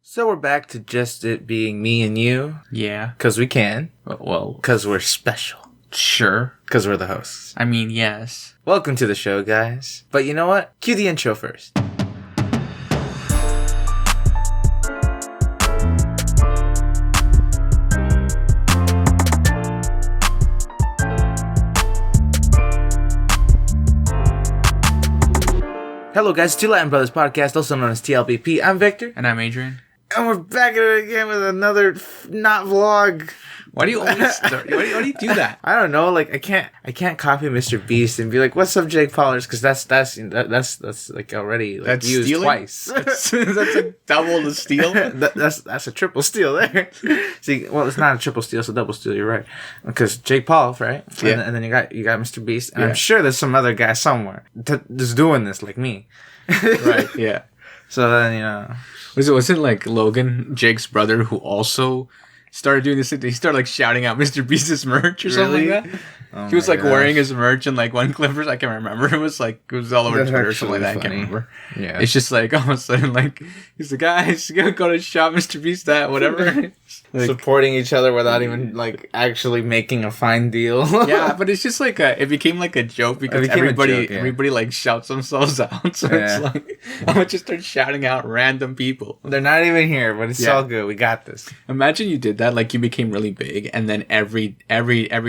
So we're back to just it being me and you. Yeah. Because we can. Well, Because we're special. sure. Because we're the hosts. I mean, yes. Welcome to the show, guys. But you know what? Cue the intro first. Hello, guys. T.L.B.P Brothers Podcast, also known as T.L.B.P. I'm Victor. And I'm Adrian. And we're back at it again with another not vlog. Why do you always start? Why do you do that? I don't know. Like I can't copy Mr. Beast and be like, "What's up, Jake Paulers?" Because that's like already like, That's used stealing? twice. That's a double the steal. That's a triple steal there. See, well, it's not a triple steal, it's a double steal. You're right. Because Jake Paul, right? Yeah. And then you got Mr. Beast, and Yeah. I'm sure there's some other guy somewhere just doing this like me. Right. Yeah. So then Wasn't like Logan, Jake's brother, who also started doing this? He started like shouting out Mr. Beast's merch or something like that. Oh He was my like gosh. wearing his merch in like one clip, I can't remember. It was all over That's Twitter or something like that. I actually can't remember. Yeah. It's just like all of a sudden, like he's like, guys, you gotta go to shop Mr. Beast at whatever. Like, supporting each other without even like actually making a fine deal. yeah, but it's just like it became like a joke because became a everybody joke, yeah. everybody like shouts themselves out. So Yeah. it's like I would just start shouting out random people. They're not even here, but it's Yeah. all good. We got this. Imagine you did that, like you became really big, and then every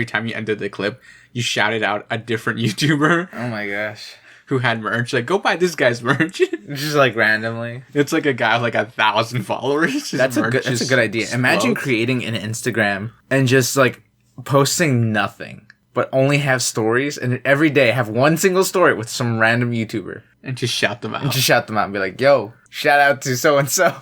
time you ended the clip, you shouted out a different YouTuber Oh my gosh. who had merch. Like, go buy this guy's merch. Just like randomly. It's like a guy with like 1,000 followers. His That's a merch good just idea. Imagine explodes. creating an Instagram and just like posting nothing, but only have stories, and every day have one single story with some random YouTuber. and just shout them out And just shout them out and be like, "Yo, shout out to so and so."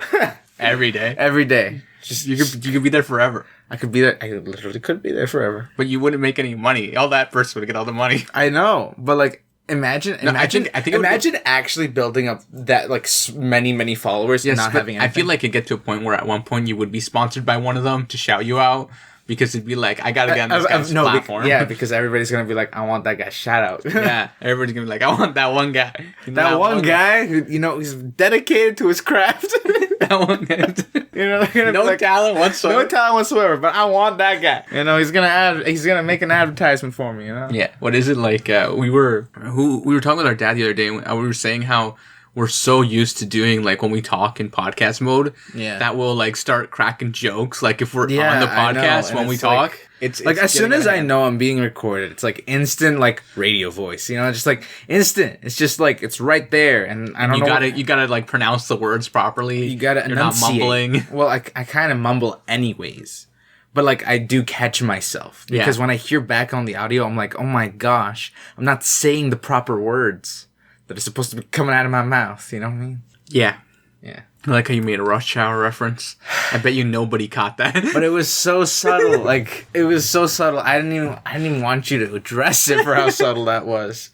every day. Every day. Just you could be there forever, I could be there. I literally could be there forever. but you wouldn't make any money. All that person would get all the money. I know, but like imagine I think it would imagine actually building up that like many followers and not but having I anything. feel like it'd get to a point where at one point you would be sponsored by one of them to shout you out because it'd be like, I gotta get on this guy's platform. Yeah, because everybody's gonna be like, I want that guy shout out. Yeah, everybody's gonna be like, I want that one guy. You know, That one guy who, he's dedicated to his craft. That one guy. They're gonna No be like, talent whatsoever. no talent whatsoever, but I want that guy. He's gonna make an advertisement for me, Yeah, what is it like? We were talking with our dad the other day, and we were saying how we're so used to doing like when we talk in podcast mode, Yeah. that we'll like start cracking jokes. Like if we're Yeah, on the I know, podcast and when we it's talk, like- it's like as soon getting as out I of hand. know I'm being recorded, it's like instant like radio voice, just like instant. It's just like it's right there, and I don't know. You gotta like pronounce the words properly. You gotta You're not enunciate. mumbling. Well, I kind of mumble anyways, but like I do catch myself because Yeah. when I hear back on the audio, I'm like, oh my gosh, I'm not saying the proper words that are supposed to be coming out of my mouth. You know what I mean? Yeah. Yeah. I like how you made a Rush Hour reference. I bet you nobody caught that. But it was so subtle. Like it was so subtle. I didn't even want you to address it for how subtle that was.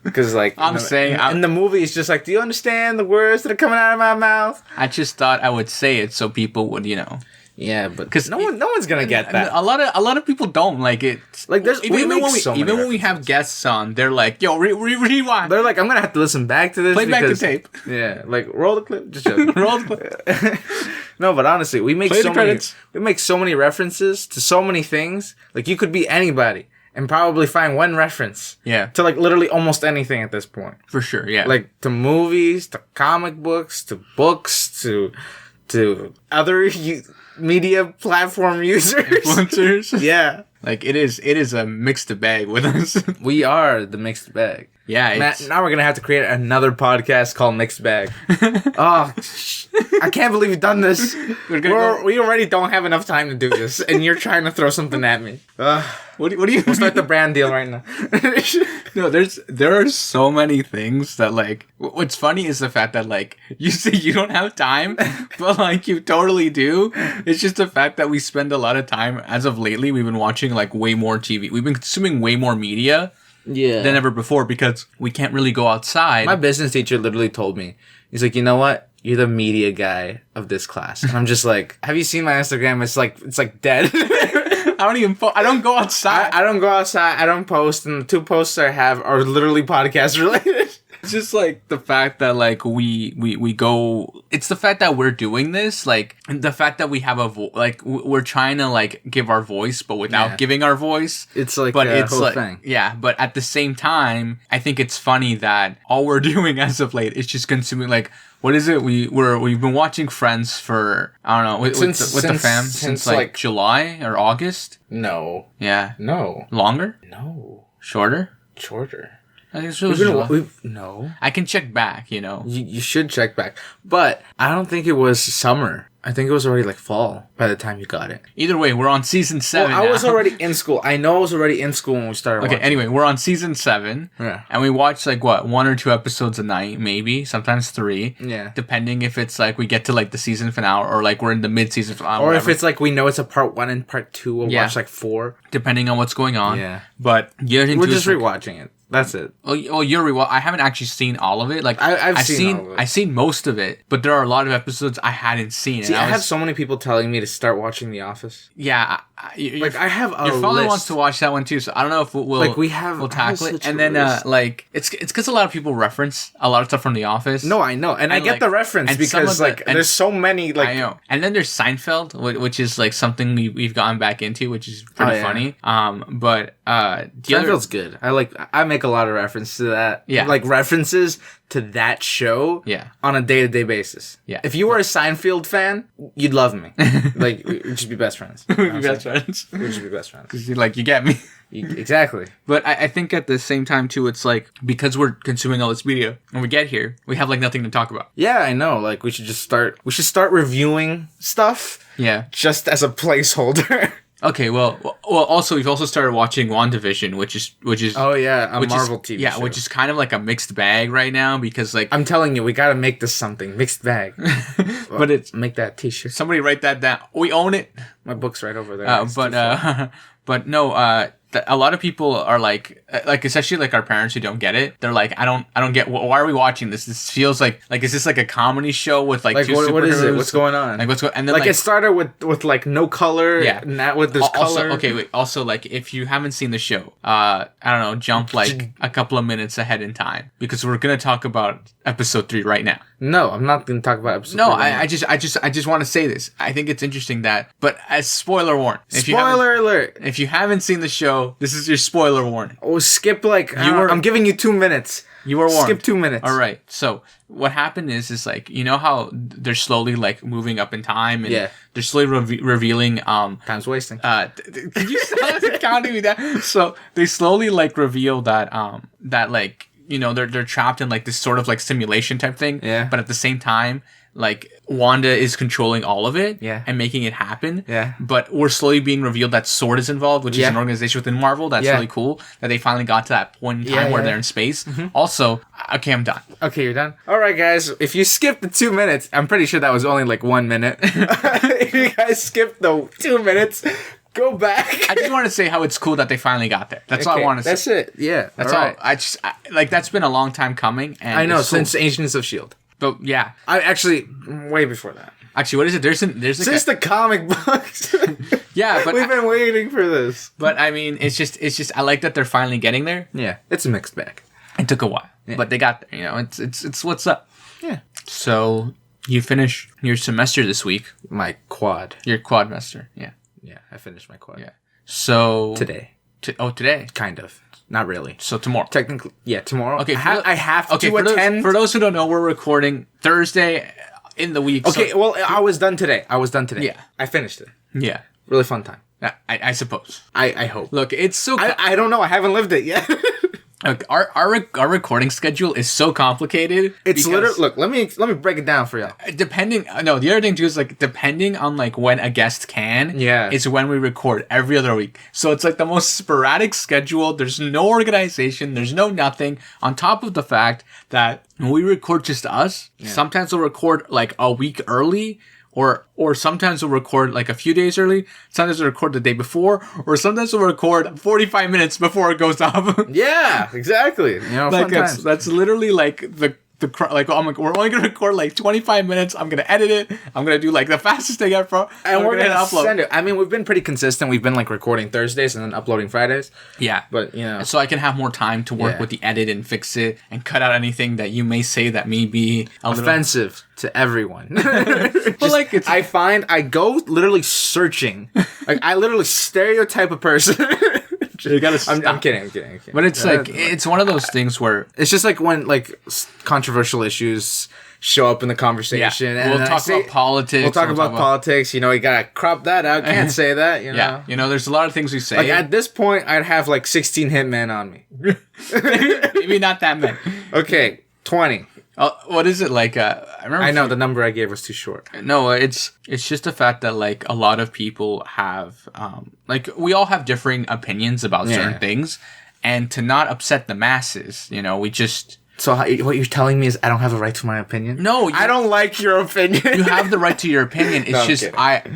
Because like in the movie, it's just like, do you understand the words that are coming out of my mouth? I just thought I would say it so people would, Yeah, but 'Cause no one's gonna get that. A lot of people don't like it. Like Even when we have guests on, they're like, "Yo, rewind, They're like, I'm gonna have to listen back to this. play back the tape, Yeah, like roll the clip. Just joking. roll the clip." No, but honestly, we make Play the so many. credits. We make so many references to so many things. Like you could be anybody and probably find one reference. Yeah, To like literally almost anything at this point. for sure. Yeah, Like to movies, to comic books, to books, to other media platform users. influencers. Yeah, Like it is a mixed bag with us. we are the mixed bag. Yeah, Now we're gonna have to create another podcast called Mixed Bag. Oh, I can't believe we've done this. We already don't have enough time to do this, and you're trying to throw something at me. what do you We'll start the brand deal right now. No, there are so many things that like. What's funny is the fact that like you say you don't have time, but like you totally do. It's just the fact that we spend a lot of time. As of lately, we've been watching like way more TV. We've been consuming way more media than ever before because we can't really go outside. My business teacher literally told me, he's like, you know what? You're the media guy of this class. And I'm just like, have you seen my Instagram? It's like dead. I don't go outside. I don't go outside. I don't post. And the 2 posts I have are literally podcast related. It's just like the fact that like we go. It's the fact that we're doing this, like the fact that we have we're trying to like give our voice, but without giving our voice. It's like but it's whole like thing. Yeah, but at the same time, I think it's funny that all we're doing as of late is just consuming like. What is it? We've been watching Friends for I don't know with the fam since like July or August. No. Yeah. No. Longer? No. Shorter. I think no. I can check back. You know. You should check back, but I don't think it was summer. I think it was already like fall by the time you got it. Either way, we're on season 7. Well, I was already in school. I know I was already in school when we started. Okay, anyway, we're on season 7. Yeah. And we watch like what, 1 or 2 episodes a night, maybe, sometimes 3. Yeah. Depending if it's like we get to like the season finale or like we're in the mid-season finale. Or if it's like we know it's a part 1 and part 2, we'll watch like 4. Depending on what's going on. Yeah. But we're just rewatching it. That's it. Oh, I haven't actually seen all of it. Like I've seen all of it. I've seen most of it, but there are a lot of episodes I hadn't seen. See, I have so many people telling me to start watching The Office. Yeah, I have a your father list. wants to watch that one too, so I don't know if we'll tackle it. And then like it's because a lot of people reference a lot of stuff from The Office. No, I know, and I get the reference because there's so many. Like I know, and then there's Seinfeld, which is like something we've gotten back into, which is pretty funny. But Seinfeld's good. I make a lot of reference to that. Yeah, like references to that show. Yeah, on a day-to-day basis. Yeah, if you were a Seinfeld fan, you'd love me. Like we'd just be best friends. We'd be best friends. We'd just be best friends. Because you get me. Exactly. But I think at the same time too, it's like because we're consuming all this media when we get here, we have like nothing to talk about. Yeah, I know. Like we should start reviewing stuff. Yeah, just as a placeholder. Okay, well, also we've also started watching WandaVision, which is oh yeah, a Marvel TV show. Which is kind of like a mixed bag right now because like I'm telling you, we gotta make this something mixed bag. But it's make that T-shirt. Somebody write that down. We own it. My book's right over there. But no. A lot of people are like especially like our parents who don't get it. They're like, I don't get why are we watching this? This feels like is this like a comedy show with like two superheroes? What is it? What's going on? Like what's going? And then like it started with like no color. Yeah, not with this color. Okay, wait. Also, like if you haven't seen the show, I don't know, jump like a couple of minutes ahead in time because we're gonna talk about episode 3 right now. No, I'm not gonna talk about episode 3. No, I just want to say this. I think it's interesting but as spoiler warning. Spoiler alert. If you haven't seen the show, this is your spoiler warning. Oh, skip I'm giving you 2 minutes. You were warned. Skip 2 minutes. All right. So what happened is like, you know how they're slowly like moving up in time and they're slowly revealing time's wasting. Did you stop counting me that? So they slowly like reveal that that like, you know, they're trapped in like this sort of like simulation type thing. Yeah. But at the same time, like Wanda is controlling all of it and making it happen. Yeah. But we're slowly being revealed that SWORD is involved, which is an organization within Marvel. That's really cool that they finally got to that point in time where they're in space. Mm-hmm. Also, okay, I'm done. Okay, you're done? All right, guys. If you skipped the 2 minutes, I'm pretty sure that was only like 1 minute. If you guys skipped the 2 minutes, go back. I just want to say how it's cool that they finally got there. That's all I want to say. That's it. Yeah. That's all. Like that's been a long time coming. And I know, since Agents of S.H.I.E.L.D. But yeah, I actually way before that. Actually, what is it? There's since the comic books. Yeah, but we've been waiting for this. But I mean, it's just I like that they're finally getting there. Yeah, it's a mixed bag. It took a while, but they got there. You know, it's what's up. Yeah. So you finish your semester this week. My quad. Your quadmester. Yeah. Yeah, I finished my quad. Yeah. So today. Today. Kind of. Not really. So tomorrow. Technically, yeah, tomorrow. Okay, I have to attend. For those who don't know, we're recording Thursday in the week. Okay, well, I was done today. Yeah. I finished it. Yeah. Really fun time. I suppose. I hope. Look, it's so... I don't know. I haven't lived it yet. Look, our recording schedule is so complicated. It's literally... Look, let me break it down for y'all. The other thing too is like depending on like when a guest can, is when we record every other week. So it's like the most sporadic schedule. There's no organization. There's no nothing. On top of the fact that when we record just us, sometimes we'll record like a week early. Or sometimes we'll record like a few days early. Sometimes we'll record the day before. Or sometimes we'll record 45 minutes before it goes up. Yeah, exactly. You know, like that's literally like I'm like, we're only gonna record like 25 minutes. I'm gonna edit it. I'm gonna do like the fastest thing ever, and we're gonna upload. Send it. I mean, we've been pretty consistent. We've been like recording Thursdays and then uploading Fridays. Yeah, but you know, so I can have more time to work with the edit and fix it and cut out anything that you may say that may be offensive to everyone. Just, I go literally searching. Like I literally stereotype a person. You gotta stop. I'm kidding. But it's like it's one of those things where it's just like when like controversial issues show up in the conversation. And we'll talk about politics. We'll talk about politics. You know, you gotta crop that out. Can't say that. You know? Yeah, you know, there's a lot of things we say. Like at this point, I'd have like 16 hitmen on me. Maybe not that many. Okay, 20. What is it like? I know the number I gave was too short. No, it's just the fact that like a lot of people have like we all have differing opinions about certain things, and to not upset the masses, you know, we just. So what you're telling me is I don't have a right to my opinion? No, I don't like your opinion. You have the right to your opinion. It's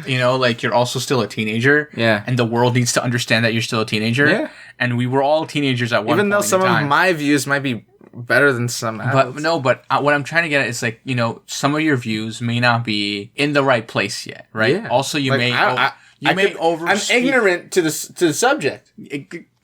you know, like you're also still a teenager. Yeah. And the world needs to understand that you're still a teenager. Yeah. And we were all teenagers at one point. Even though some of my views might be better than some adults. But what I'm trying to get at is like, you know, some of your views may not be in the right place yet, right? Yeah. Also, you like, may overspeak. I'm ignorant to the subject.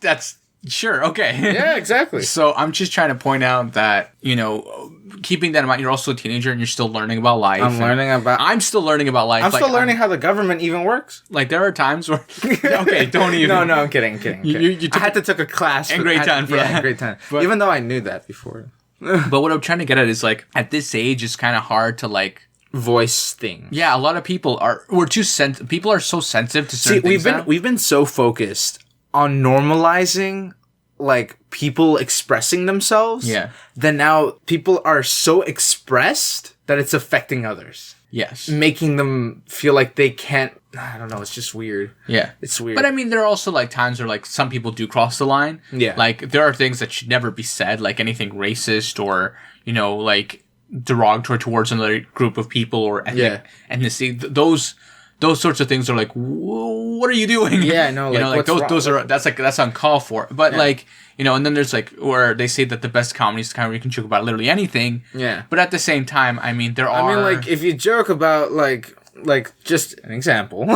That's sure, okay. Yeah, exactly. So I'm just trying to point out that, you know, keeping that in mind, you're also a teenager and you're still learning about life. I'm still learning about life. I'm still learning how the government even works. Like there are times where okay, don't even. No, I'm kidding. I had to take a class in grade 10 for that. Grade 10. But, even though I knew that before. But what I'm trying to get at is like at this age it's kind of hard to like voice things. Yeah, a lot of people people are so sensitive to certain things. We've been so focused on normalizing like people expressing themselves. Yeah. Then now people are so expressed that it's affecting others. Yes. Making them feel like they can't. I don't know. It's just weird. Yeah. It's weird. But I mean, there are also like times where like some people do cross the line. Yeah. Like there are things that should never be said, like anything racist or, you know, like derogatory towards another group of people or ethnicity. Those sorts of things are like, what are you doing? Yeah, no, you know, like that's uncalled for. But like, you know, and then there's like where they say that the best comedy is the kind where you can joke about literally anything. Yeah. But at the same time, I mean, like if you joke about like just an example,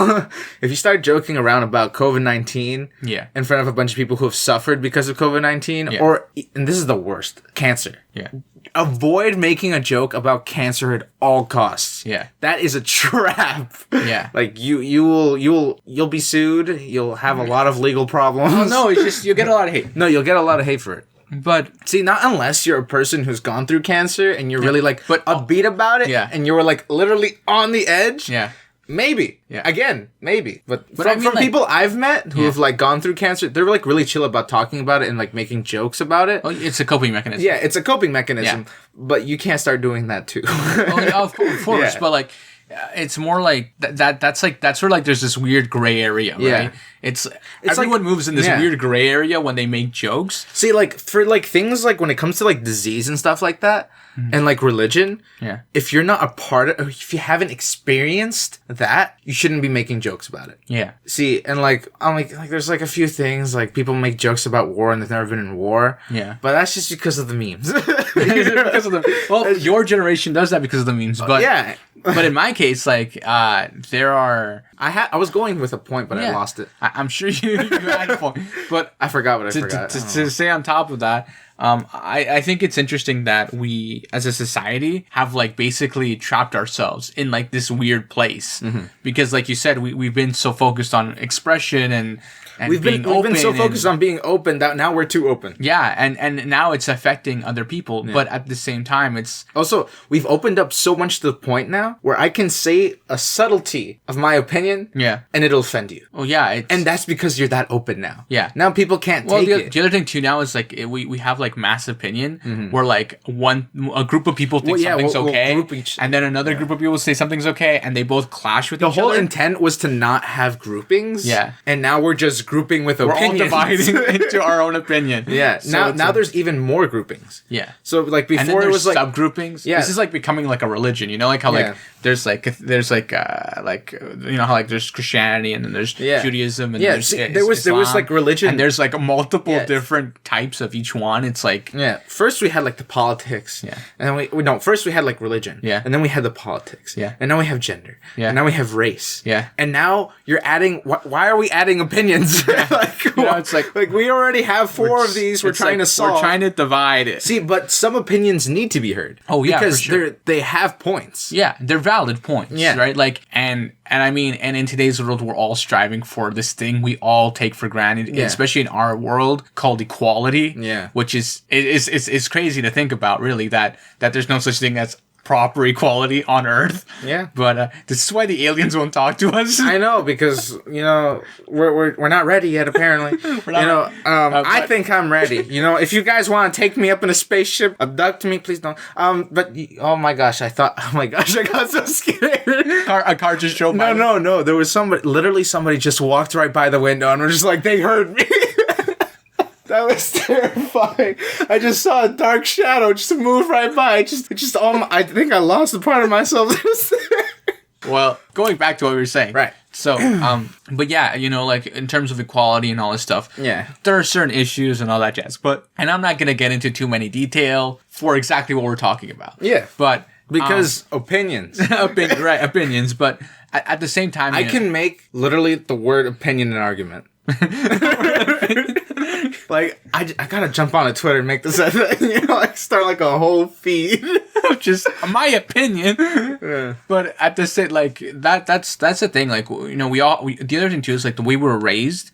if you start joking around about COVID-19 in front of a bunch of people who have suffered because of COVID-19 and this is the worst, cancer. Yeah. Avoid making a joke about cancer at all costs. Yeah. That is a trap. Yeah. Like you'll be sued, you'll have a lot of legal problems. Oh, no, it's just you'll get a lot of hate. No, you'll get a lot of hate for it. But see, not unless you're a person who's gone through cancer and you're really like upbeat about it and you were like literally on the edge. Yeah. Maybe. Yeah. Again, maybe. But I mean, from people I've met who have like gone through cancer, they're like really chill about talking about it and like making jokes about it. Oh, it's a coping mechanism. Yeah, it's a coping mechanism. Yeah. But you can't start doing that too. Of course, but like it's more like that's where like there's this weird gray area, right? Yeah. It's everyone moves in this weird gray area when they make jokes. See, like for like things like when it comes to like disease and stuff like that, and like religion, if you're not a part of, or if you haven't experienced that, you shouldn't be making jokes about it. Yeah. See, and like I'm like there's like a few things like people make jokes about war and they've never been in war. Yeah. But that's just because of the memes. Well, your generation does that because of the memes, but yeah. But in my case, like there are. I was going with a point, but I lost it. I'm sure you had a point, but I forgot what I forgot. To stay on top of that, I think it's interesting that we, as a society, have like basically trapped ourselves in like this weird place because, like you said, we've been so focused on expression and we've been so focused on being open that now we're too open. Yeah, and now it's affecting other people, but at the same time, it's also we've opened up so much to the point now where I can say a subtlety of my opinion. Yeah, and it'll offend you. Oh yeah, and that's because you're that open now. Yeah, now people can't take it. The other thing too now is like we have like mass opinion where like a group of people think something's okay, and then another group of people say something's okay, and they both clash with each other. The whole intent was to not have groupings. Yeah, and now we're just grouping with opinions. We're all dividing into our own opinion. Yeah, so now there's even more groupings. Yeah, so like before it was like subgroupings. Yeah, this is like becoming like a religion. You know, like how like there's like you know how like there's Christianity and then there's Judaism and there's there was like religion and there's like multiple different types of each one. It's like first we had like the politics and then first we had like religion and then we had the politics and now we have gender and now we have race and now you're adding why are we adding opinions? Like you know, it's like we already have 4 of these we're trying to solve. We're trying to divide it. See, but some opinions need to be heard. Oh yeah, because for sure. they have points. Yeah, they're valid points. Yeah, right. Like and I mean, and in today's world, we're all striving for this thing we all take for granted, especially in our world called equality. Yeah, which is it's crazy to think about, really, that there's no such thing as proper equality on Earth. Yeah, but this is why the aliens won't talk to us. I know, because you know we're not ready yet. Apparently, I think I'm ready. You know, if you guys want to take me up in a spaceship, abduct me, please don't. But oh my gosh, I got so scared. A car just drove by. No. There was somebody just walked right by the window and was just like, they heard me. That was terrifying. I just saw a dark shadow just move right by. I think I lost a part of myself. Well, going back to what we were saying. Right. So, but yeah, you know, like in terms of equality and all this stuff, there are certain issues and all that jazz. And I'm not going to get into too many detail for exactly what we're talking about. Yeah. But because opinions. Opinions. But at the same time, I can make literally the word opinion an argument. Like, I gotta jump on a Twitter and make this a thing, you know, like start like a whole feed. Just my opinion. Yeah. But at the same, like, that's the thing, like, you know, the other thing too is like the way we were raised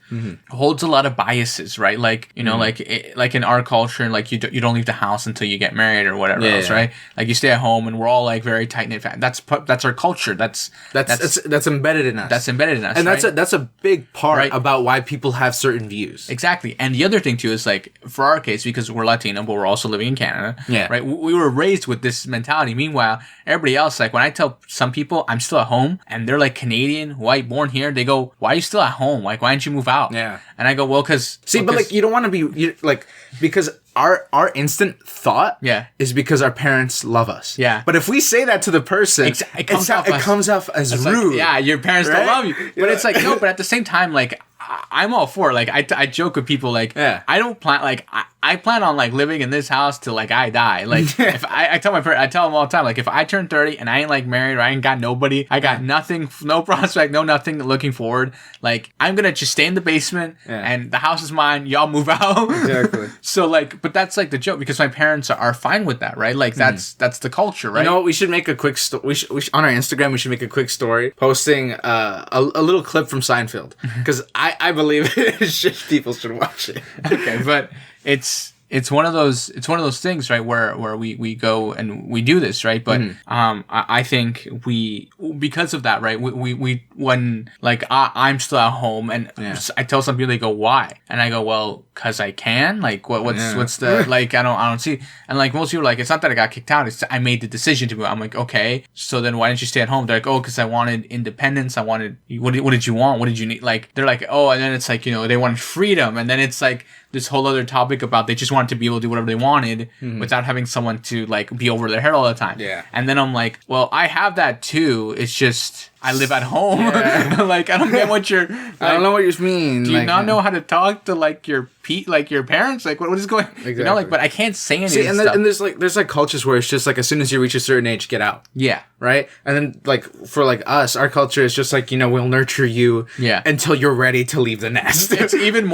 holds a lot of biases, right? Like, you know, like in our culture, like you don't leave the house until you get married or whatever else, right? Like you stay at home and we're all like very tight knit. That's our culture. That's embedded in us. That's embedded in us, and right? that's a big part about why people have certain views. Exactly. And the other thing too is like for our case, because we're Latino but we're also living in Canada, right? We were raised with this mentality. Meanwhile, everybody else, like when I tell some people I'm still at home and they're like Canadian, white, born here, they go, why are you still at home? Like, why didn't you move out? Yeah. And I go, well, because but like you don't want to be like, because our instant thought is because our parents love us. Yeah. But if we say that to the person, it comes off as rude. Like, yeah, your parents don't love you. But it's like, no, but at the same time, like, I'm all for it. Like, I joke with people, like, I don't plan, like, I plan on, like, living in this house till, like, I die. Like, if I tell them all the time, like, if I turn 30 and I ain't, like, married or I ain't got nobody, I got nothing, no prospect, no nothing looking forward, like, I'm gonna just stay in the basement and the house is mine, y'all move out. Exactly. So, like, but that's, like, the joke, because my parents are fine with that, right? Like, that's the culture, right? You know what? We should make a quick we should on our Instagram, we should make a quick story posting a little clip from Seinfeld, because I believe people should watch it. Okay, but it's one of those things, right, where we go and we do this, right? But I think because of that, right, we when like I'm still at home and I tell some people, they go, why? And I go, well, cause I can. Like what's the like I don't see. And like most people are like, it's not that I got kicked out, it's I made the decision to move. I'm like, okay, so then why didn't you stay at home? They're like, oh, because I wanted independence. I wanted what did you want? What did you need? Like they're like, oh, and then it's like, you know, they wanted freedom, and then it's like this whole other topic about they just wanted to be able to do whatever they wanted without having someone to like be over their head all the time. Yeah. And then I'm like, well, I have that too. It's just I live at home. Yeah. Like I don't get what you're. Like, I don't know what you mean. Do you not know how to talk to like your parents? Like what is going? Exactly. You know, like, but I can't say anything. See, and there's cultures where it's just like as soon as you reach a certain age, get out. Yeah. Right. And then like for like us, our culture is just like, you know, we'll nurture you. Yeah. Until you're ready to leave the nest. It's even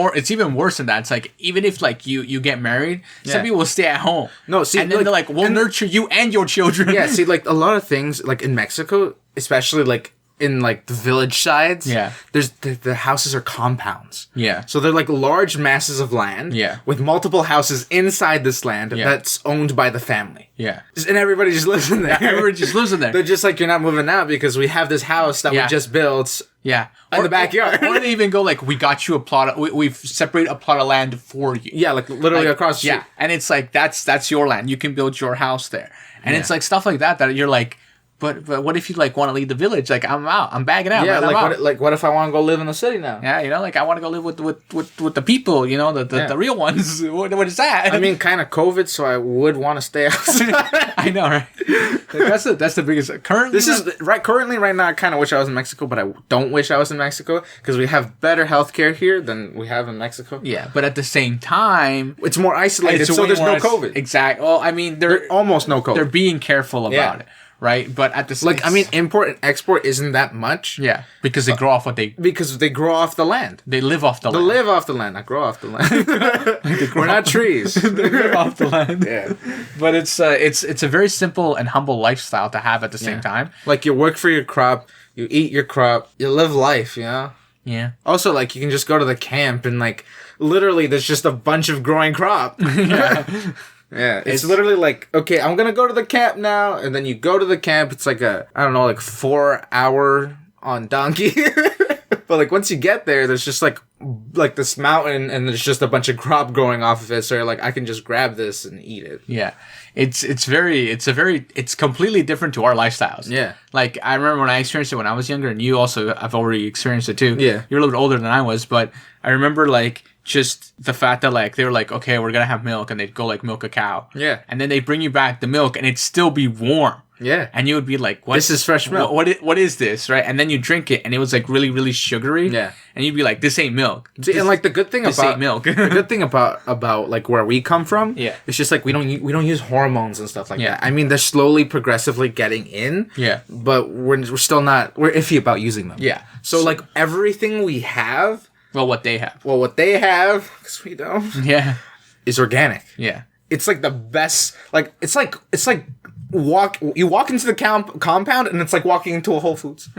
worse than that. It's like even if like you get married, some people will stay at home. No, see, and then they're like, we'll nurture you and your children. Yeah. See, like a lot of things, like in Mexico, especially like in like the village sides, there's the houses are compounds. Yeah. So they're like large masses of land. Yeah. With multiple houses inside this land that's owned by the family. Yeah. And everybody just lives in there. Yeah, everybody just lives in there. They're just like, you're not moving out because we have this house that we just built. Yeah. In the backyard. Or they even go like, we got you a plot. We've separated a plot of land for you. Yeah, like literally across the street. Yeah. And it's like that's your land. You can build your house there. And it's like stuff like that you're like, But what if you like want to leave the village? Like I'm out. I'm bagging out. Yeah, man, what if I want to go live in the city now? Yeah, you know, like I want to go live with the people. You know, the real ones. What is that? I mean, kind of COVID, so I would want to stay outside. I know, right? Like, that's the biggest. Currently, Currently right now, I kind of wish I was in Mexico, but I don't wish I was in Mexico because we have better healthcare here than we have in Mexico. Yeah, but at the same time, it's more isolated, so there's no COVID. Exactly. Well, I mean, they're almost no COVID. They're being careful about it. Right, but at the same I mean, import and export isn't that much. Yeah, because they grow off because they grow off the land. They live off the land. They live off the land. I grow off the land. We're not trees. They live off the land. Yeah, but it's a very simple and humble lifestyle to have at the same time. Like you work for your crop, you eat your crop, you live life. You know. Yeah. Also, like you can just go to the camp and like literally, there's just a bunch of growing crop. Yeah. Yeah, it's literally like, okay, I'm gonna go to the camp now, and then you go to the camp, it's like 4 hour on donkey. But like once you get there, there's just like this mountain, and there's just a bunch of crop growing off of it, so you're like, I can just grab this and eat it. Yeah. It's completely different to our lifestyles. Yeah. Like I remember when I experienced it when I was younger, and you also have already experienced it too. Yeah. You're a little bit older than I was, but I remember like just the fact that like they were like, okay, we're gonna have milk, and they'd go like milk a cow. Yeah. And then they bring you back the milk, and it'd still be warm. Yeah. And you would be like, this is fresh milk. What is this, right? And then you drink it, and it was like really, really sugary. Yeah. And you'd be like, this ain't milk. See, and like the good thing about milk. The good thing about like where we come from, yeah, it's just like we don't use hormones and stuff like that. I mean, they're slowly, progressively getting in. Yeah. But we're still not. We're iffy about using them. Yeah. So like everything we have. Well, what they have, because we don't. Yeah. Is organic. Yeah. It's like the best. Like it's like you walk into the compound, and it's like walking into a Whole Foods.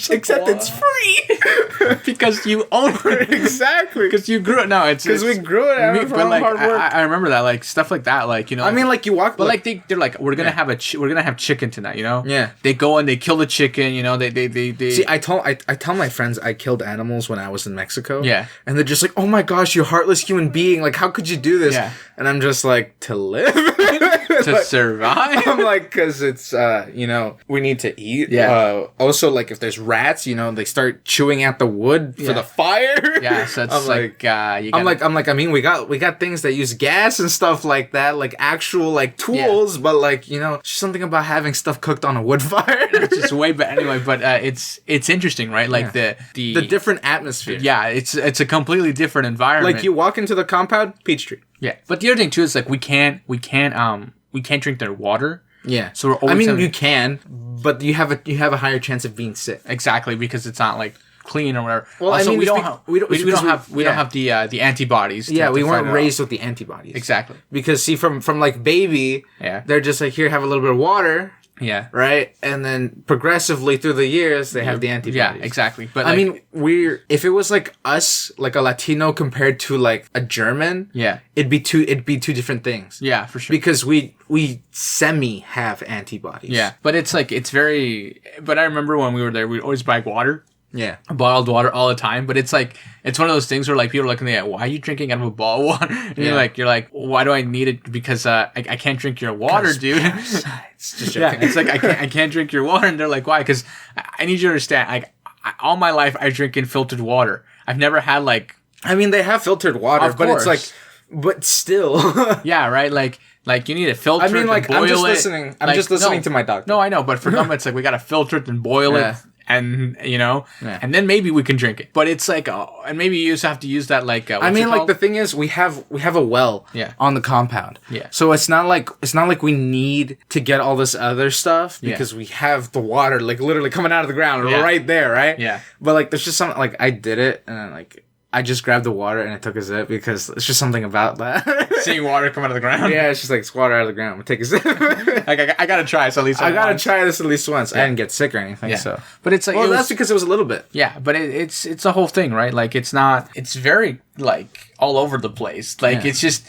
Except it's free because you own it. Exactly, because you grew it. No, it's because we grew it. But like hard work. I remember that, like stuff like that, like you know. I mean, like you walk, but like they're like, we're gonna have chicken tonight, you know. Yeah. They go and they kill the chicken, you know. They See, I tell my friends I killed animals when I was in Mexico. Yeah. And they're just like, oh my gosh, you heartless human being! Like, how could you do this? Yeah. And I'm just like, to live. To survive. I'm like, because it's you know, we need to eat. Yeah. Also, like if there's rats, you know, they start chewing at the wood for the fire. Yeah. So it's I'm like I mean, we got things that use gas and stuff like that, like actual like tools, but like you know, something about having stuff cooked on a wood fire. It's just way better anyway. But it's interesting, right? Like the different atmosphere. Yeah. It's a completely different environment. Like you walk into the compound, peach tree. Yeah. But the other thing too is like we can't drink their water. Yeah. So we're always you can, but you have a higher chance of being sick. Exactly, because it's not like clean or whatever. Well, also, I mean, we don't have the antibodies. Yeah, we weren't raised with the antibodies. Exactly. Because see, from like baby, they're just like, here, have a little bit of water. Yeah. Right? And then progressively through the years, they have the antibodies. Yeah, exactly. But I mean, if it was like us, like a Latino compared to like a German, it'd be two different things. Yeah, for sure. Because we semi have antibodies. Yeah. But it's like, but I remember when we were there, we'd always buy water. Yeah. Bottled water all the time. But it's like, it's one of those things where like people are looking at, why are you drinking out of a bottle of water? And you're like, why do I need it? Because I can't drink your water, dude. Just yeah, it's like I can't drink your water, and they're like, why? Because I need you to understand. Like all my life, I drink in filtered water. I've never had like. I mean, they have filtered water, but it's like, but still. Yeah, right. Like you need to filter. I mean, like boil I'm just it. listening. I'm just listening to my doctor. No, I know, but for them, it's like we gotta filter it and boil it. And you know, and then maybe we can drink it. But it's like, and maybe you just have to use that like. I mean, like the thing is, we have a well on the compound. Yeah. So it's not like we need to get all this other stuff because we have the water like literally coming out of the ground right there, right? Yeah. But like, there's just something like I did it and then, like. I just grabbed the water and I took a sip because it's just something about that. Seeing water come out of the ground? Yeah, it's just like, it's water out of the ground. I'm gonna take a sip. I gotta try this at least once. I gotta try this at least once. Yeah. I didn't get sick or anything, so. But it's like... Well, that's because it was a little bit. Yeah, but it's a whole thing, right? Like, it's not... It's very, like, all over the place. Like, it's just...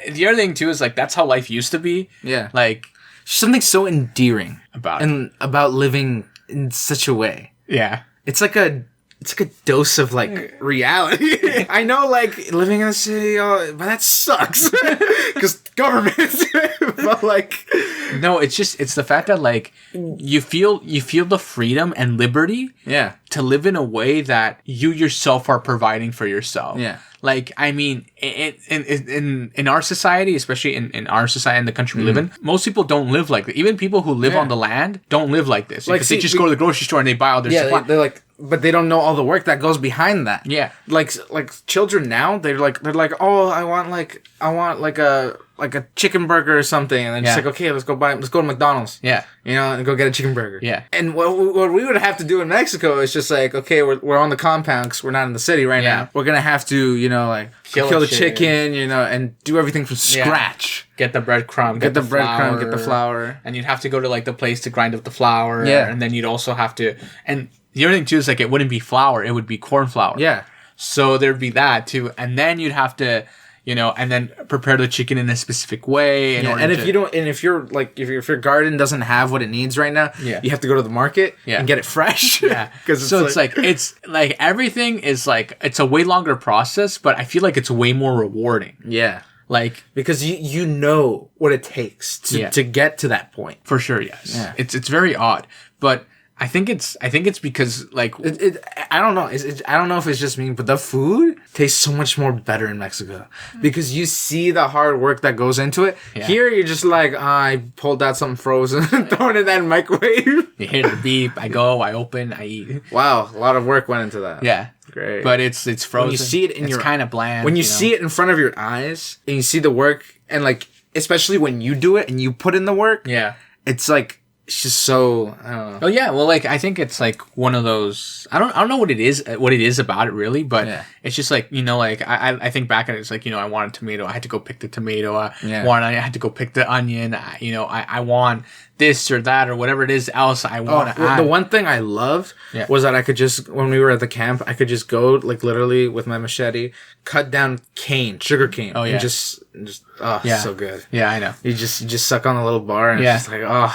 The other thing, too, is, like, that's how life used to be. Yeah. Like... Something so endearing. About it. And about living in such a way. Yeah. It's like a it's like a dose of like reality. I know, like living in a city, but that sucks because government. But like, no, it's the fact that like you feel the freedom and liberty, to live in a way that you yourself are providing for yourself. Yeah. Like, I mean, in our society, especially in our society, in the country we live in, most people don't live like that. Even people who live on the land don't live like this. Like, they just go to the grocery store and they buy all their supply. They're like, but they don't know all the work that goes behind that. Yeah. Like children now, they're like, oh, I want like a chicken burger or something, and then just like, okay, let's go to McDonald's. Yeah. You know, and go get a chicken burger. Yeah. And what we would have to do in Mexico is just like, okay, we're on the compound because we're not in the city right now. We're gonna have to, you know, like kill the chicken, you know, and do everything from scratch. Get the breadcrumb, get the flour, and you'd have to go to like the place to grind up the flour. Yeah. And then you'd also have to, and the other thing too is like it wouldn't be flour, it would be corn flour. Yeah. So there'd be that too, and then you'd have to, you know, and then prepare the chicken in a specific way. If your garden doesn't have what it needs right now, you have to go to the market and get it fresh. Yeah, because it's like everything is like, it's a way longer process, but I feel like it's way more rewarding. Yeah, like because you know what it takes to get to that point. For sure, yes. Yeah. It's very odd, but I think it's because like I don't know. I don't know if it's just me, but the food tastes so much more better in Mexico because you see the hard work that goes into it. Yeah. Here, you're just like, I pulled out something frozen, throwing it in that microwave. You hear the beep. I go. I open. I eat. Wow, a lot of work went into that. Yeah. Great. But it's frozen. When you see it it's kind of bland. When you see it in front of your eyes and you see the work, and like especially when you do it and you put in the work, it's like. It's just so, I don't know. Oh yeah, well, like I think it's like one of those. I don't know what it is about it really, but it's just like, you know, like I think back at it, it's like, you know, I want a tomato, I had to go pick the tomato. I had to go pick the onion. I want this or that or whatever it is else I want to add. The one thing I loved was that I could just, when we were at the camp, I could just go like literally with my machete, cut down sugar cane. Oh yeah, and just so good. Yeah, I know. You just suck on the little bar and it's just like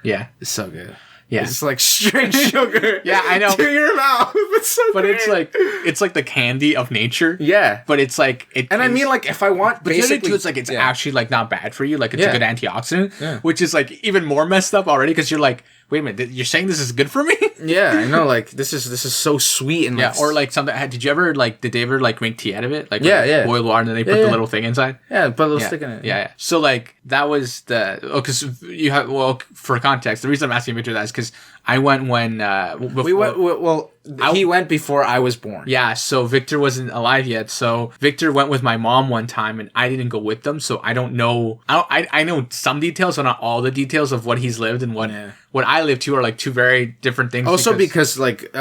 yeah, it's so good. Yeah, it's like straight sugar. Yeah, I know. To your mouth. It's so but great. it's like the candy of nature. Yeah, but it's like I mean, like if I want, but basically, the other two, it's like it's actually like not bad for you. Like it's a good antioxidant, which is like even more messed up already because you're like, wait a minute, you're saying this is good for me? Yeah, I know. Like this is so sweet and or like something. Did they ever like make tea out of it? Like boiled water and then they put the little thing inside. Yeah, put a little stick in it. Yeah. So like that was because you have for context. The reason I'm asking Victor that is because I went when we went. Well, he went before I was born. Yeah, so Victor wasn't alive yet. So Victor went with my mom one time, and I didn't go with them, so I don't know. I know some details, but not all the details of what he's lived and what I lived to are like two very different things. Also, because like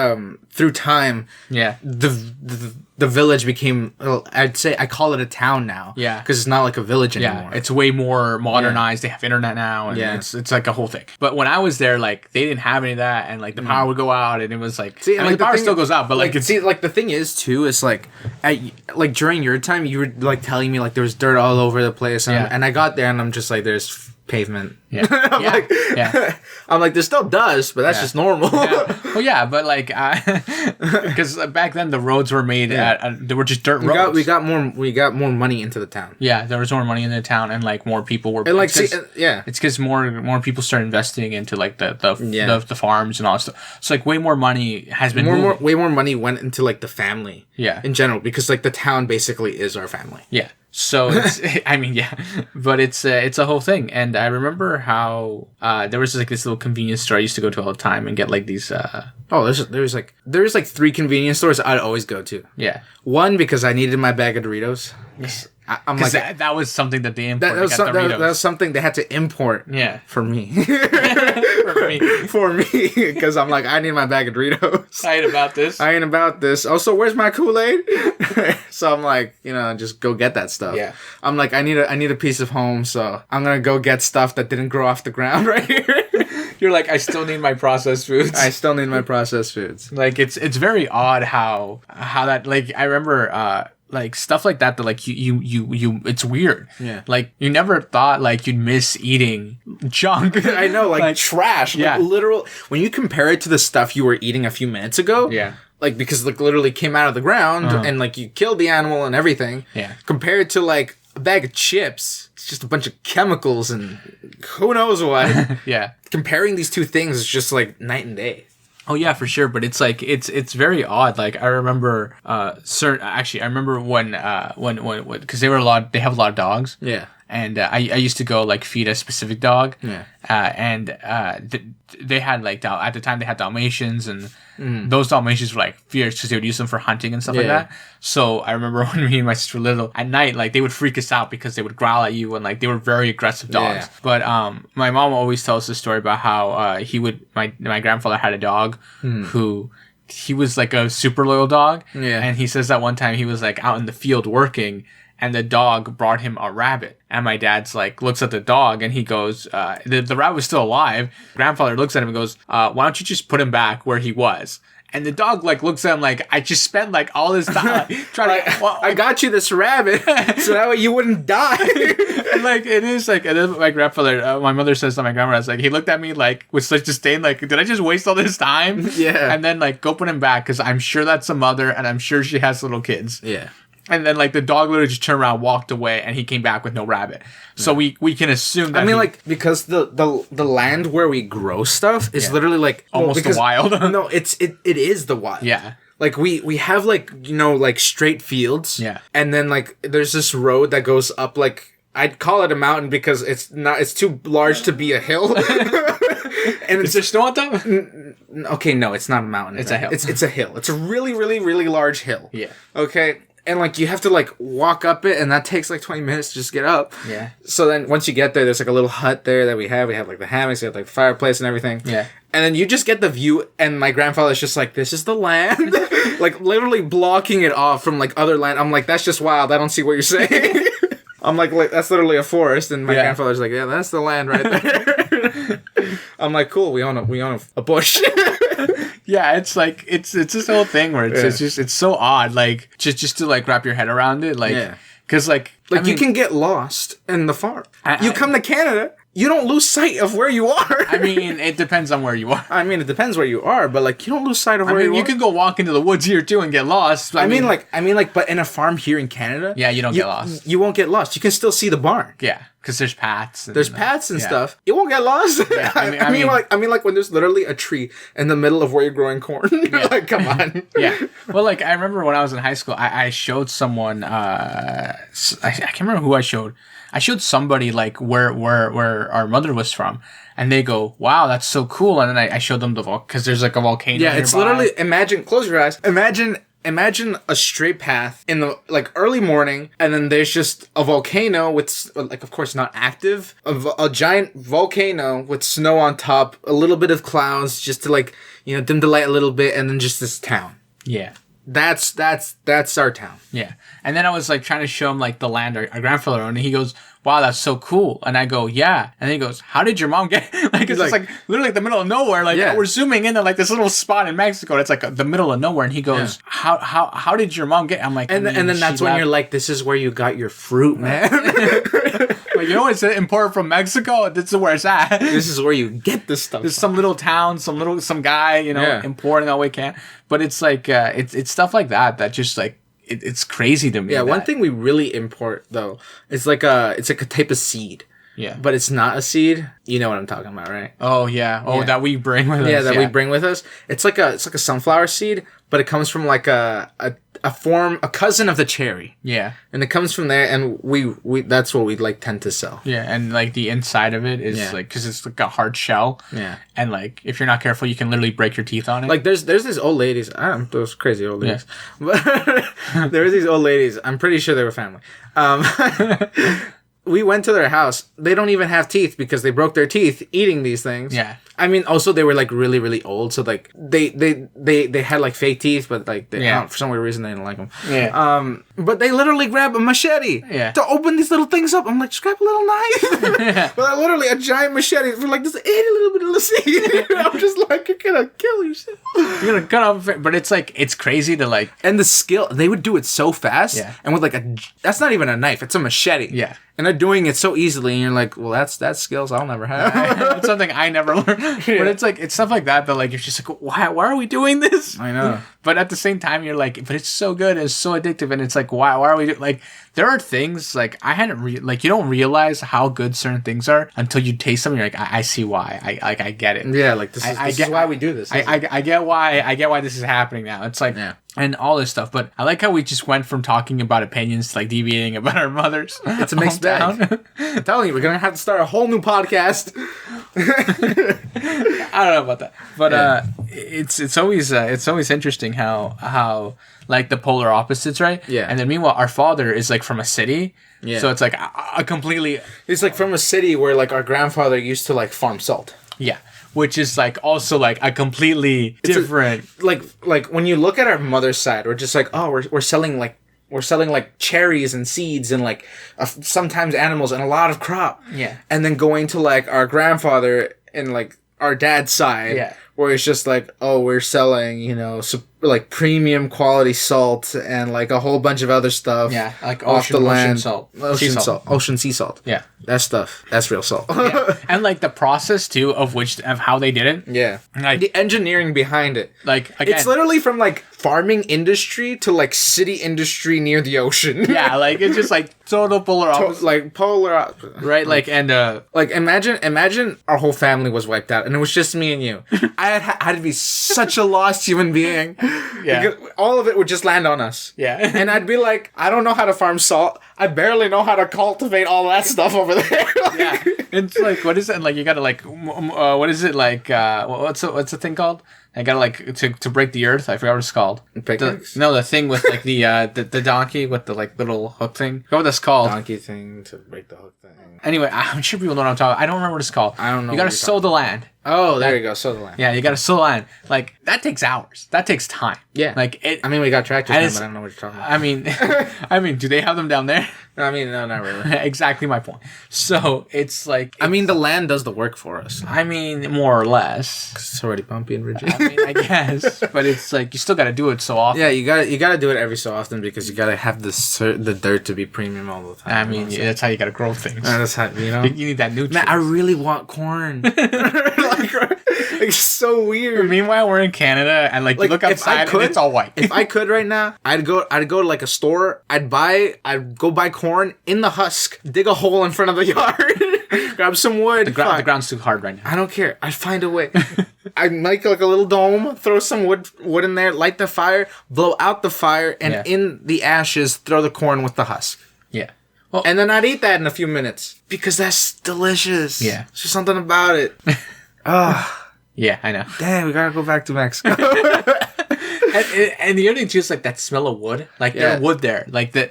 through time, the village became. I'd say I call it a town now. Yeah, because it's not like a village anymore. Yeah, it's way more modernized. They have internet now, and it's like a whole thing. But when I was there, like they didn't have any of that, and like the power would go out, and it was like. See, the power still goes out, but like see, like the thing is too is like, like during your time, you were like telling me like there was dirt all over the place, and I got there and I'm just like there's pavement. Yeah, I'm like there's still dust, but that's just normal. Well, yeah, but like because back then the roads were made they were just dirt roads. We got more money into the town. Yeah, there was more money in the town, and like more people were. And like, it's because more people started investing into like the farms and all that stuff. So like way more money has been way more money went into like the family. Yeah, in general, because like the town basically is our family. Yeah. So it's, I mean, but it's a whole thing, and I remember how there was like this little convenience store I used to go to all the time and get like these. There's like 3 convenience stores I'd always go to. Yeah, one because I needed my bag of Doritos. I'm like that was something that they imported. That was something they had to import. Yeah, for me. For me, because I'm like I need my bag of Doritos. I ain't about this. Also, where's my Kool-Aid? So I'm like, just go get that stuff. Yeah. I'm like I need a piece of home, so I'm gonna go get stuff that didn't grow off the ground right here. You're like, I still need my processed foods. Like it's very odd how that, like I remember. like stuff like that like you it's weird. Yeah. Like you never thought like you'd miss eating junk. I know, like trash. Yeah. Like literal when you compare it to the stuff you were eating a few minutes ago. Yeah. Like because like literally came out of the ground and like you killed the animal and everything. Yeah. Compared to like a bag of chips, it's just a bunch of chemicals and who knows what. Yeah. Comparing these two things is just like night and day. Oh yeah, for sure. But it's like it's very odd. Like I remember, I remember when because they have a lot of dogs. Yeah. And I used to go like feed a specific dog. Yeah. They had like at the time they had Dalmatians, and those Dalmatians were like fierce because they would use them for hunting and stuff like that. So I remember when me and my sister were little, at night like they would freak us out because they would growl at you and like they were very aggressive dogs. Yeah. But my mom always tells the story about how my grandfather had a dog who. He was like a super loyal dog. Yeah. And he says that one time he was like out in the field working and the dog brought him a rabbit. And my dad's like, looks at the dog and he goes, the rabbit was still alive. Grandfather looks at him and goes, why don't you just put him back where he was? And the dog like looks at him like, I just spent like all this time trying to... I got you this rabbit so that way you wouldn't die. And like, it is my grandfather, my mother says to my grandma, like, he looked at me like with such disdain, like, did I just waste all this time? Yeah. And then like, go put him back because I'm sure that's a mother and I'm sure she has little kids. Yeah. And then, like, the dog literally just turned around, walked away, and he came back with no rabbit. So we can assume that. I mean, like, because the land where we grow stuff is literally like almost the wild. No, it is the wild. Yeah. Like we have like like straight fields. Yeah. And then like there's this road that goes up like I'd call it a mountain because it's too large to be a hill. And is there snow on top? Okay, no, it's not a mountain. It's a hill. It's a hill. It's a really, really, really large hill. Yeah. Okay. And, like, you have to, like, walk up it, and that takes, like, 20 minutes to just get up. Yeah. So then, once you get there, there's, like, a little hut there that we have. We have, like, the hammocks, we have, like, the fireplace and everything. Yeah. And then you just get the view, and my grandfather's just like, this is the land. Like, literally blocking it off from, like, other land. I'm like, that's just wild. I don't see what you're saying. I'm like, that's literally a forest. And my grandfather's like, yeah, that's the land right there. I'm like, cool, we own a bush. Yeah, it's like it's this whole thing where it's so odd, like just to like wrap your head around it, like because like I mean, you can get lost in the farm. You come to Canada, you don't lose sight of where you are. I mean, it depends on where you are. I mean, it depends where you are, but like you don't lose sight of where you are. You could go walk into the woods here too and get lost. I mean, but in a farm here in Canada, you don't get lost. You won't get lost. You can still see the barn. Yeah, because there's paths. There's paths and stuff. You won't get lost. Yeah, I mean, like when there's literally a tree in the middle of where you're growing corn. Like, come on. Yeah. Well, like I remember when I was in high school, I showed someone. I can't remember who I showed. I showed somebody like where our mother was from, and they go, "Wow, that's so cool!" And then I showed them the because there's like a volcano. Yeah, it's literally close your eyes. Imagine a straight path in the like early morning, and then there's just a volcano with like, of course, not active, a giant volcano with snow on top, a little bit of clouds just to like dim the light a little bit, and then just this town. Yeah. That's our town. Yeah. And then I was like trying to show him like the land our grandfather owned, and he goes, "Wow, that's so cool." And I go, "Yeah." And then he goes, "How did your mom get?" Like it's just like literally like the middle of nowhere. Like we're zooming into like this little spot in Mexico. It's like the middle of nowhere. And he goes, "How did your mom get?" I'm like, and then that's when you're like, "This is where you got your fruit, man." Like, you know what? It's imported from Mexico. This is where it's at. This is where you get this stuff. There's some little town, some guy, importing all we can. But it's like it's stuff like that just like it's crazy to me. Yeah, one thing we really import though, it's like a type of seed. Yeah. But it's not a seed. You know what I'm talking about, right? Oh yeah. Oh, that we bring with us. Yeah, that we bring with us. It's like a sunflower seed, but it comes from like a cousin of the cherry. Yeah. And it comes from there, and we that's what we like tend to sell. Yeah, and like the inside of it is like, because it's like a hard shell. Yeah. And like if you're not careful, you can literally break your teeth on it. Like there's these old ladies. I don't know, those crazy old ladies. Yeah. But there were these old ladies. I'm pretty sure they were family. we went to their house. They don't even have teeth because they broke their teeth eating these things. Yeah. I mean, also they were like really, really old, so like they had like fake teeth, but like for some weird reason they didn't like them. Yeah. But they literally grab a machete to open these little things up. I'm like, just grab a little knife. But literally a giant machete for like this itty little bit of the seed. I'm just like, you're gonna kill yourself. You're gonna cut off, but it's like it's crazy to like. And the skill, they would do it so fast. Yeah. And with like that's not even a knife, it's a machete. Yeah. And they're doing it so easily, and you're like, well, that's skills I'll never have. That's something I never learned. Yeah. But it's like it's stuff like that you're just like, why are we doing this? I know. But at the same time, you're like, but it's so good, it's so addictive, and it's like, why are we like? There are things like I hadn't like you don't realize how good certain things are until you taste them. And you're like, I see why. I get it. Yeah, like this is why we do this. I get why this is happening now. It's like and all this stuff. But I like how we just went from talking about opinions to like deviating about our mothers. It's a mixed bag. I'm telling you, we're gonna have to start a whole new podcast. I don't know about that, but it's always interesting how like the polar opposites, right? Yeah. And then meanwhile, our father is like from a city. Yeah. So it's like a completely. He's like from a city where like our grandfather used to like farm salt. Yeah. Which is like also like a completely different. Like when you look at our mother's side, we're just like, oh, we're selling like cherries and seeds and like sometimes animals and a lot of crop. Yeah. And then going to like our grandfather and like our dad's side, where it's just like, oh, we're selling, like premium quality salt and like a whole bunch of other stuff. Yeah, like off the land. Ocean salt. Ocean sea salt. Yeah. That stuff. That's real salt. Yeah. And like the process too of how they did it. Yeah. Like the engineering behind it. Like again, it's literally from like farming industry to like city industry near the ocean. Yeah, like it's just like total polar opposite. Like polar opposite. Right? Like and like imagine our whole family was wiped out and it was just me and you. I had to be such a lost human being. Yeah. Because all of it would just land on us. Yeah. And I'd be like, I don't know how to farm salt. I barely know how to cultivate all that stuff over there. Yeah. It's like, what is it? Like, you gotta like, what is it? Like, what's the thing called? I gotta like, to break the earth. I forgot what it's called. The thing with like the donkey with the like little hook thing. I forgot what that's called. Donkey thing to break the hook thing. Anyway, I'm sure people know what I'm talking about. I don't remember what it's called. I don't know. You gotta sow the land. Oh, there you go. Sow the land. Yeah, you gotta sow the land. Like, that takes hours. That takes time. Yeah. Like, it. I mean, we got tractors now, but I don't know what you're talking about. I mean, do they have them down there? I mean, no, not really. Exactly my point. So, it's like... I mean, the land does the work for us. I mean, more or less. 'Cause it's already bumpy and rigid. I mean, I guess. But it's like, you still gotta do it so often. Yeah, you gotta do it every so often because you gotta have the dirt to be premium all the time. I mean, that's how you gotta grow things. That's how, You need that nutrient. Man, I really want corn. It's so weird. Meanwhile, we're in Canada, and like you look outside, and it's all white. If I could right now, I'd go to like a store. I'd go buy corn in the husk, dig a hole in front of the yard, grab some wood. The ground's too hard right now. I don't care. I'd find a way. I'd make like a little dome, throw some wood in there, light the fire, blow out the fire, and in the ashes, throw the corn with the husk. Yeah. Well, and then I'd eat that in a few minutes because that's delicious. Yeah. There's just something about it. Yeah, I know. Dang, we gotta go back to Mexico. and the other thing too is like that smell of wood. Like there's wood there. Like the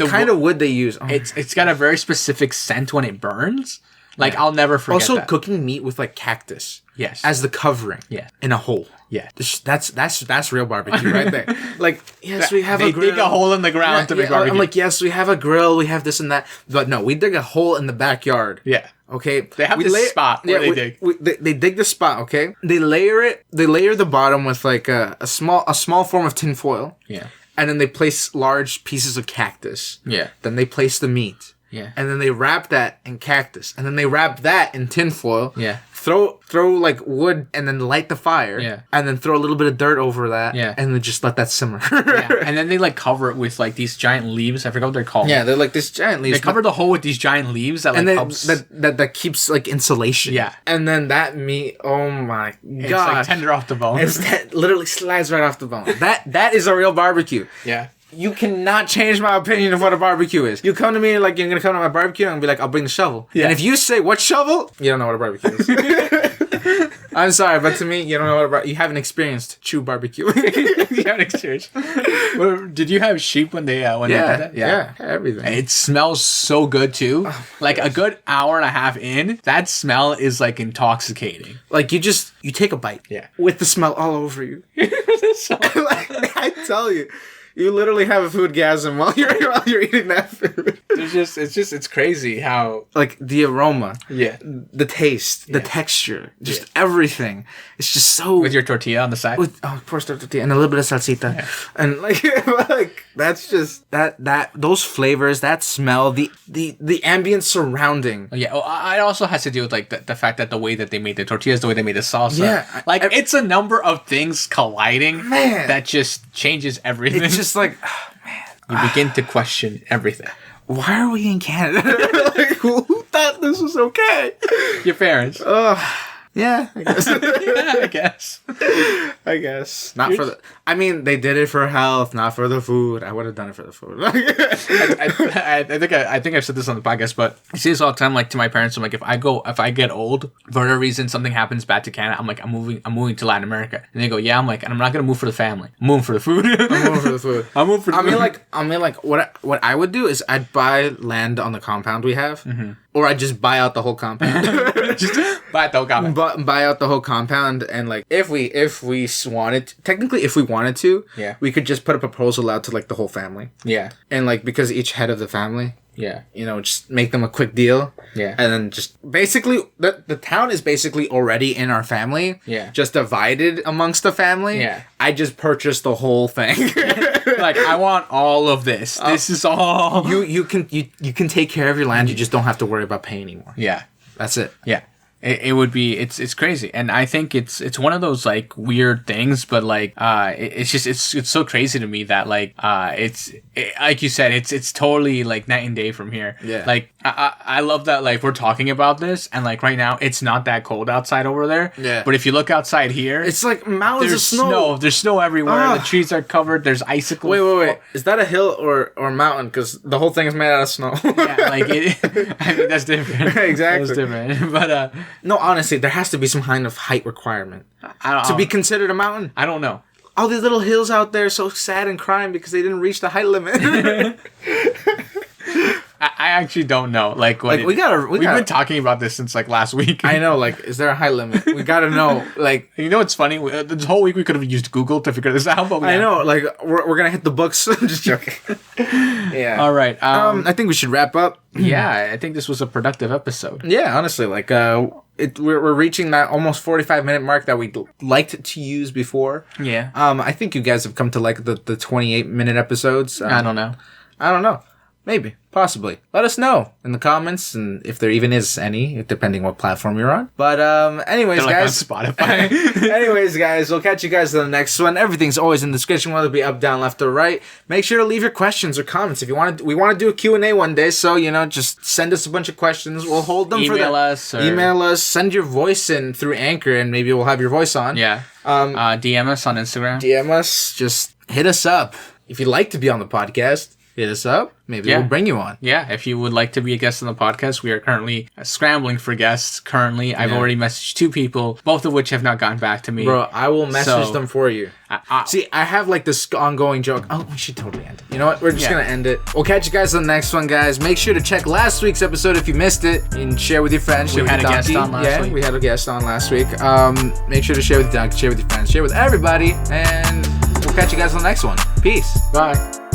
kind of wood they use. Oh. It's got a very specific scent when it burns. Like I'll never forget. Also, that. Cooking meat with like cactus. Yes. As the covering. Yeah. In a hole. Yeah. That's real barbecue right there. Like, yes, we have a grill. They dig a hole in the ground to make barbecue. I'm like, yes, we have a grill, we have this and that. But no, we dig a hole in the backyard. Yeah. Okay. They have this spot where they dig. They dig the spot, okay? They layer it. They layer the bottom with like a small form of tin foil. Yeah. And then they place large pieces of cactus. Yeah. Then they place the meat. Yeah. And then they wrap that in cactus. And then they wrap that in tin foil. Yeah. Throw like wood and then light the fire. Yeah. And then throw a little bit of dirt over that. Yeah. And then just let that simmer. Yeah. And then they like cover it with like these giant leaves. I forgot what they're called. Yeah, they're like these giant leaves. They cover the hole with these giant leaves that like and then helps. that keeps like insulation. Yeah. And then that meat, oh my god. It's like tender off the bone. It literally slides right off the bone. That is a real barbecue. Yeah. You cannot change my opinion of what a barbecue is. You come to me like you're gonna come to my barbecue and be like, I'll bring the shovel. Yeah. And if you say what shovel, you don't know what a barbecue is. I'm sorry, but to me, you don't know about. You haven't experienced true barbecue. You haven't experienced. Did you have sheep when they did that? Yeah, everything. It smells so good too. Like a good hour and a half in, that smell is like intoxicating. Like you take a bite. Yeah. With the smell all over you. Like, I tell you. You literally have a foodgasm while you're eating that food. It's crazy how like the aroma, the taste, the texture, just everything. It's just so with your tortilla on the side. Of course, tortilla and a little bit of salsita, and like that's just that those flavors, that smell, the ambient surrounding. Yeah, it also has to do with like the fact that the way that they made the tortillas, the way they made the salsa. Yeah, like it's a number of things colliding that just changes everything. It's just like, oh, man. You begin to question everything. Why are we in Canada? Like, who thought this was okay? Your parents. Yeah, I guess. I guess. Not for the. I mean, they did it for health, not for the food. I would have done it for the food. I think I've said this on the podcast, but I see this all the time. Like to my parents, I'm like, if I get old for whatever reason, something happens bad to Canada, I'm like, I'm moving to Latin America, and they go, yeah, I'm like, and I'm not gonna move for the family. I'm moving for the food. I'm moving for the food. I mean, like, what I would do is I'd buy land on the compound we have, or I'd just buy out the whole compound. Just buy out the whole compound. Buy out the whole compound, and like if we wanted to, we could just put a proposal out to like the whole family. Yeah. And like because each head of the family, just make them a quick deal. Yeah. And then just basically the town is basically already in our family. Yeah. Just divided amongst the family. Yeah. I just purchased the whole thing. Like I want all of this. This is all. You can take care of your land. You just don't have to worry about paying anymore. Yeah. That's it. Yeah. It would be it's crazy, and I think it's one of those like weird things, but like it's so crazy to me that like like you said, it's totally like night and day from here. Yeah. Like I love that like we're talking about this, and like right now it's not that cold outside over there. Yeah. But if you look outside here, it's like mountains of snow. There's snow everywhere. The trees are covered. There's icicles. Wait. Is that a hill or mountain? Because the whole thing is made out of snow. Yeah. Like I mean that's different. Exactly. That's different. But no, honestly, there has to be some kind of height requirement to be considered a mountain. I don't know. All these little hills out there so sad and crying because they didn't reach the height limit. I actually don't know. Like we've been talking about this since like last week. I know. Like, is there a height limit? We gotta know. Like, you know what's funny? This whole week we could have used Google to figure this out. But I know. Like, we're gonna hit the books. I'm just joking. Yeah. All right. I think we should wrap up. Yeah, I think this was a productive episode. Yeah, honestly, like we're reaching that almost 45-minute mark that we liked to use before. Yeah. I think you guys have come to like the 28-minute episodes. I don't know. Maybe. Possibly. Let us know in the comments, and if there even is any, depending what platform you're on. But anyways, like guys. on Spotify. Anyways, guys, we'll catch you guys in the next one. Everything's always in the description, whether it be up, down, left, or right. Make sure to leave your questions or comments if you want to. We want to do a Q&A one day, so just send us a bunch of questions. We'll hold them Email us. Email us. Send your voice in through Anchor, and maybe we'll have your voice on. Yeah. DM us on Instagram. DM us. Just hit us up if you'd like to be on the podcast. Hit us up. Maybe we'll bring you on. Yeah, if you would like to be a guest on the podcast, we are currently scrambling for guests. I've already messaged 2 people, both of which have not gotten back to me. Bro, I will message them for you. See, I have like this ongoing joke. Oh, we should totally end it. You know what? We're just going to end it. We'll catch you guys on the next one, guys. Make sure to check last week's episode if you missed it and share with your friends. We had a guest on last week. We had a guest on last week. Make sure to share with your donkey, share with your friends, share with everybody, and we'll catch you guys on the next one. Peace. Bye.